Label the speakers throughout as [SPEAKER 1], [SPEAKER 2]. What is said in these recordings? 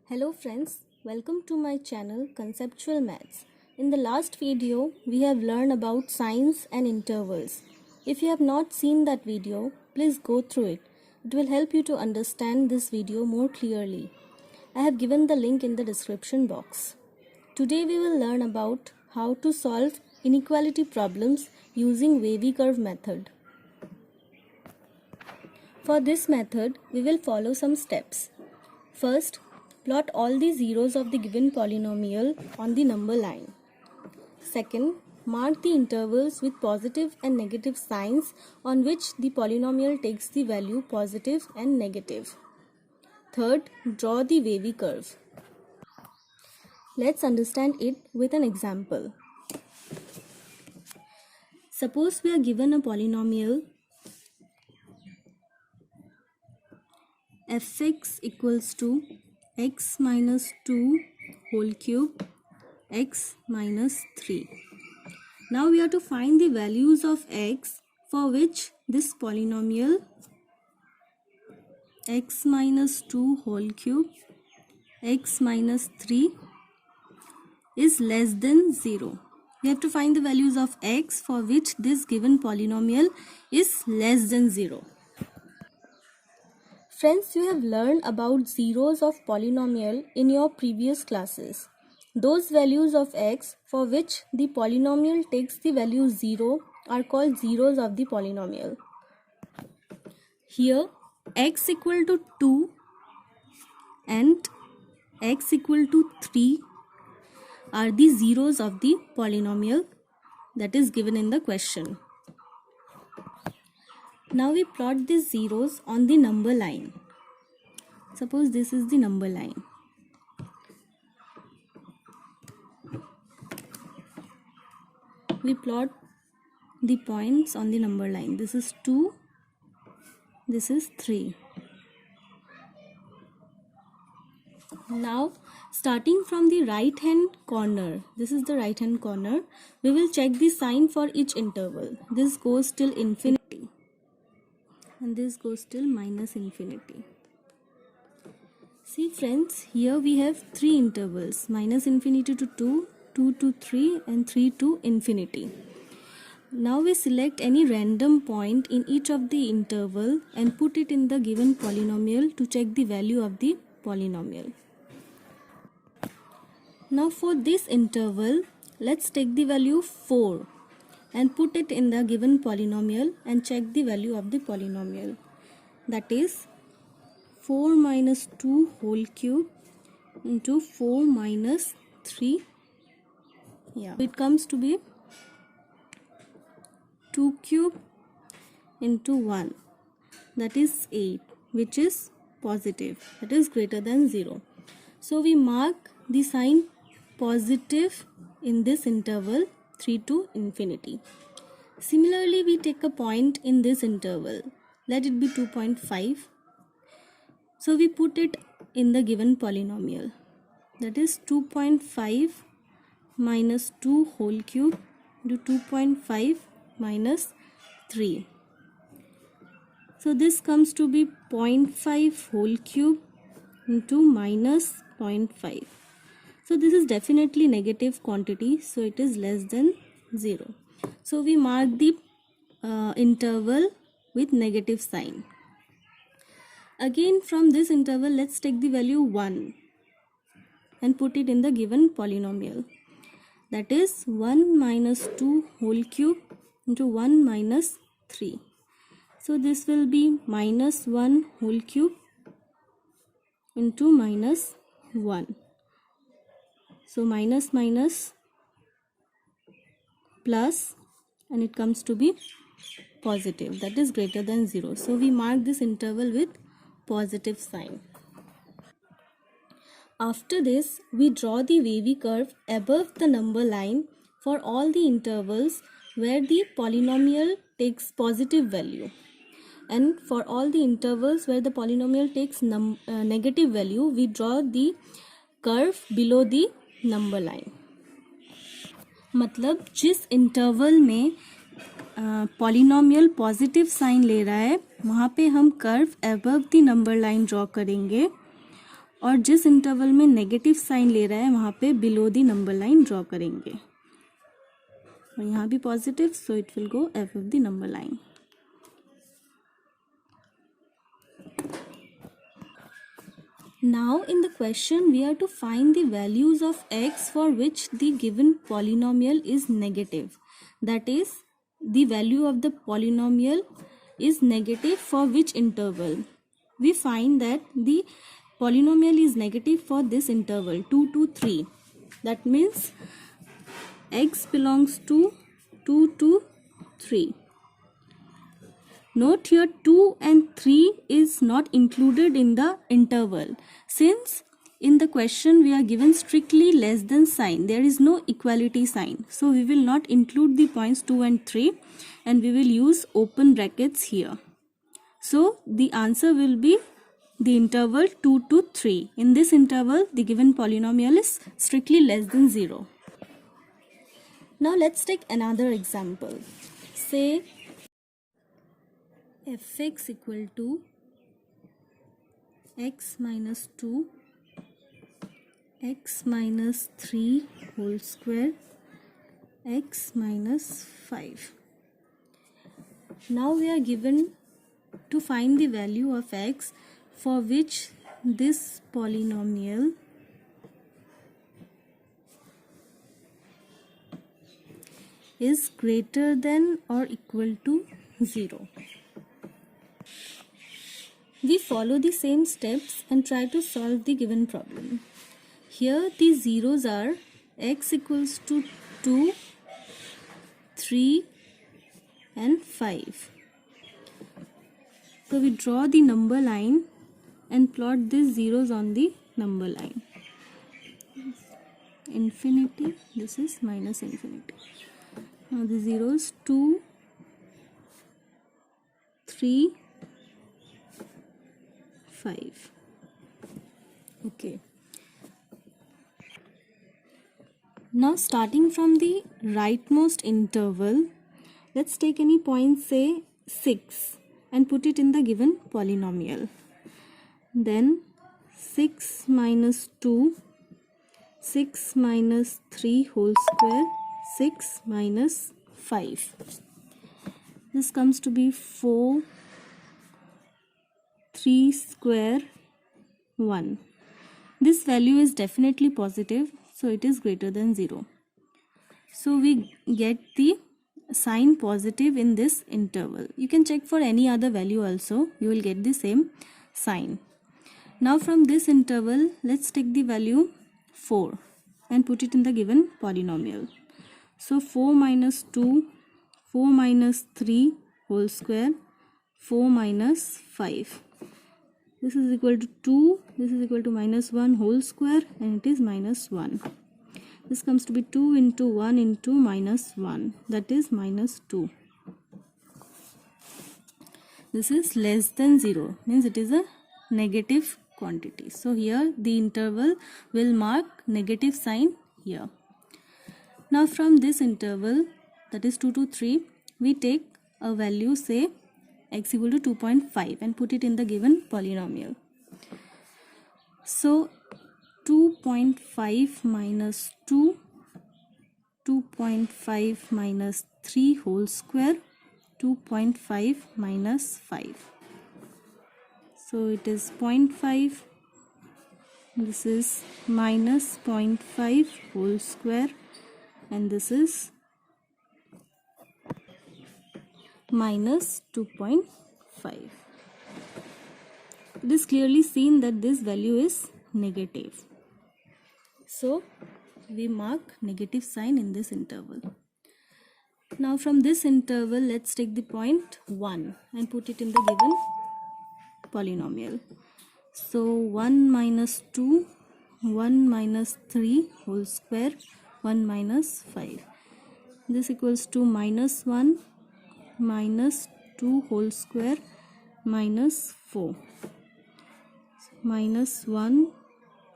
[SPEAKER 1] Hello friends, welcome to my channel Conceptual Maths. In the last video, we have learned about signs and intervals. If you have not seen that video, please go through it. It will help you to understand this video more clearly. I have given the link in the description box. Today we will learn about how to solve inequality problems using wavy curve method. For this method, we will follow some steps. First, plot all the zeros of the given polynomial on the number line. Second, mark the intervals with positive and negative signs on which the polynomial takes the value positive and negative. Third, draw the wavy curve. Let's understand it with an example. Suppose we are given a polynomial f(x) equals to x minus 2 whole cube x minus 3. Now we have to find the values of x for which this polynomial x minus 2 whole cube x minus 3 is less than 0. We have to find the values of x for which this given polynomial is less than 0. Friends, you have learned about zeros of polynomial in your previous classes. Those values of x for which the polynomial takes the value 0 are called zeros of the polynomial. Here x equal to 2 and x equal to 3 are the zeros of the polynomial that is given in the question. Now we plot these zeros on the number line. Suppose this is the number line. We plot the points on the number line. This is 2, this is 3. Now, starting from the right hand corner, this is the right hand corner, we will check the sign for each interval. This goes till infinity and this goes till minus infinity. See friends, here we have 3 intervals, minus infinity to 2, 2 to 3 and 3 to infinity. Now we select any random point in each of the interval and put it in the given polynomial to check the value of the polynomial. Now for this interval, let's take the value 4 and put it in the given polynomial and check the value of the polynomial. That is 4 minus 2 whole cube into 4 minus 3. It comes to be 2 cube into 1, that is 8, which is positive, that is greater than 0. So we mark the sign positive in this interval 3 to infinity. Similarly, we take a point in this interval, let it be 2.5. So we put it in the given polynomial, that is 2.5 minus 2 whole cube into 2.5 minus 3. So this comes to be 0.5 whole cube into minus 0.5. So this is definitely negative quantity, so it is less than 0. So we mark the interval with negative sign. Again from this interval, let's take the value 1 and put it in the given polynomial. That is 1 minus 2 whole cube into 1 minus 3. So this will be minus 1 whole cube into minus 1. So minus minus plus and it comes to be positive, that is greater than 0. So we mark this interval with positive sign. After this, we draw the wavy curve above the number line for all the intervals where the polynomial takes positive value, and for all the intervals where the polynomial takes negative value, we draw the curve below the number line. मतलब जिस interval में polynomial positive sign ले रहा है वहाँ पे हम curve above the number line draw करेंगे और जिस इंटरवल में नेगेटिव साइन ले रहा है वहाँ पे below the number line draw करेंगे, और यहाँ भी positive, so it will go above the number line. Now in the question we are to find the values of x for which the given polynomial is negative. That is, the value of the polynomial is negative for which interval. We find that the polynomial is negative for this interval 2 to 3. That means x belongs to 2 to 3. Note here 2 and 3 is not included in the interval, since in the question we are given strictly less than sign. There is no equality sign. So we will not include the points 2 and 3 and we will use open brackets here. So the answer will be the interval 2 to 3. In this interval the given polynomial is strictly less than 0. Now let's take another example. Say fx equal to x minus 2 x minus 3 whole square x minus 5. Now we are given to find the value of x for which this polynomial is greater than or equal to 0. We follow the same steps and try to solve the given problem. Here the zeros are x equals to 2, 3 and 5. So we draw the number line and plot these zeros on the number line. Infinity, this is minus infinity. Now the zeros 2, 3, 5. Okay. Now starting from the rightmost interval, let's take any point, say 6, and put it in the given polynomial. Then 6 minus 2, 6 minus 3 whole square, 6 minus 5. This comes to be 4, 3 square 1. This value is definitely positive, so it is greater than 0. So we get the sign positive in this interval. You can check for any other value also, you will get the same sign. Now from this interval, let's take the value 4 and put it in the given polynomial. So 4 minus 2, 4 minus 3 whole square, 4 minus 5. This is equal to 2, this is equal to minus 1 whole square, and it is minus 1. This comes to be 2 into 1 into minus 1, that is minus 2. This is less than 0, means it is a negative quantity. So here the interval will mark negative sign here. Now from this interval, that is 2 to 3, we take a value, say x equal to 2.5 and put it in the given polynomial. So 2.5 minus 2, 2.5 minus 3 whole square, 2.5 minus 5. So it is 0.5, this is minus 0.5 whole square, and this is minus 2.5. It is clearly seen that this value is negative. So we mark negative sign in this interval. Now from this interval, let's take the point 1 and put it in the given polynomial. So 1 minus 2, 1 minus 3 whole square, 1 minus 5. This equals to minus 1 minus 2 whole square minus 4. Minus 1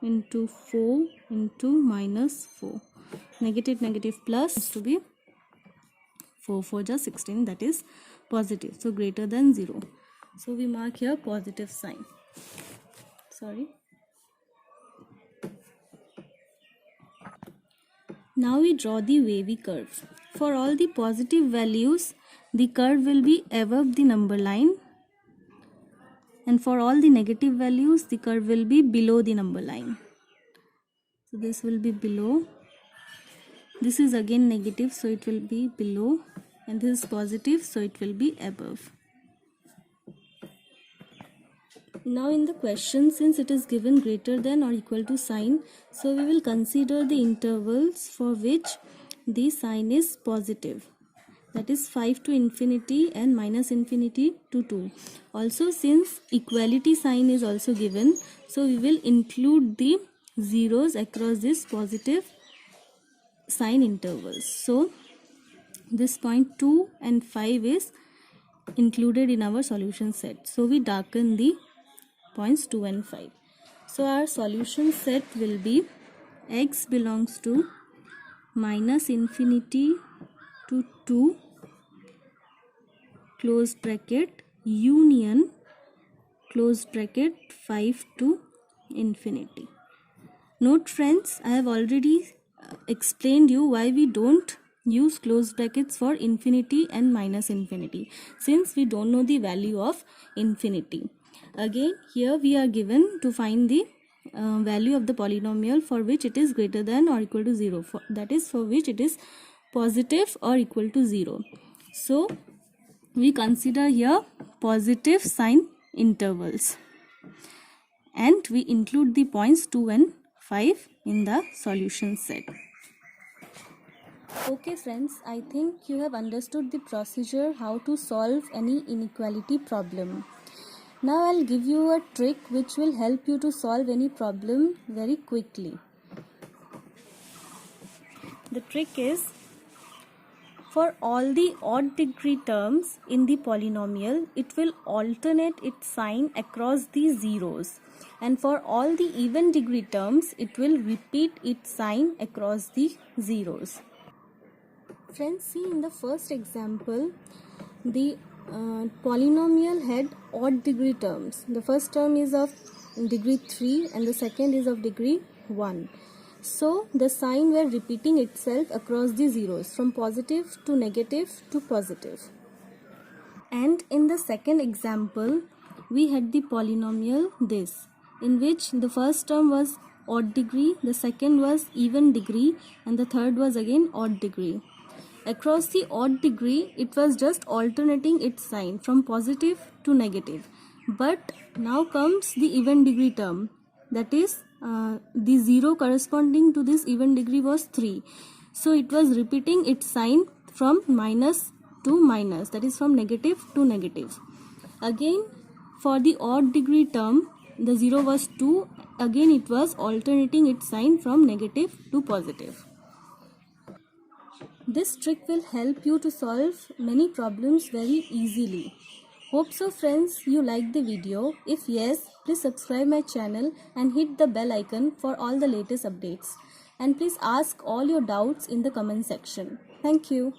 [SPEAKER 1] into 4 into minus 4. Negative plus is to be 4 4 just 16, that is positive, so greater than 0. So we mark here positive sign. Sorry. Now we draw the wavy curve. For all the positive values, the curve will be above the number line, and for all the negative values, the curve will be below the number line. So this will be below. This is again negative, so it will be below, and this is positive, so it will be above. Now in the question, since it is given greater than or equal to sign, so we will consider the intervals for which the sign is positive, that is 5 to infinity and minus infinity to 2. Also, since equality sign is also given, so we will include the zeros across this positive sign intervals. So this point 2 and 5 is included in our solution set. So we darken the points 2 and 5. So our solution set will be x belongs to minus infinity to 2 close bracket union close bracket 5 to infinity. Note friends, I have already explained you why we don't use close brackets for infinity and minus infinity, since we don't know the value of infinity. Again, here we are given to find the value of the polynomial for which it is greater than or equal to 0, that is for which it is positive or equal to 0. So we consider here positive sign intervals, and we include the points 2 and 5 in the solution set. Okay friends, I think you have understood the procedure how to solve any inequality problem. Now I'll give you a trick which will help you to solve any problem very quickly. The trick is, for all the odd degree terms in the polynomial, it will alternate its sign across the zeros, and for all the even degree terms, it will repeat its sign across the zeros. Friends, see in the first example, the polynomial had odd degree terms. The first term is of degree 3 and the second is of degree 1. So the sign were repeating itself across the zeros from positive to negative to positive. And in the second example, we had the polynomial this, in which the first term was odd degree, the second was even degree, and the third was again odd degree. Across the odd degree, it was just alternating its sign from positive to negative. But now comes the even degree term, that is the zero corresponding to this even degree was 3. So it was repeating its sign from minus to minus, that is from negative to negative. Again, for the odd degree term, the 0 was 2. Again, it was alternating its sign from negative to positive. This trick will help you to solve many problems very easily. Hope so friends, you liked the video. If yes, please subscribe my channel and hit the bell icon for all the latest updates. And please ask all your doubts in the comment section. Thank you.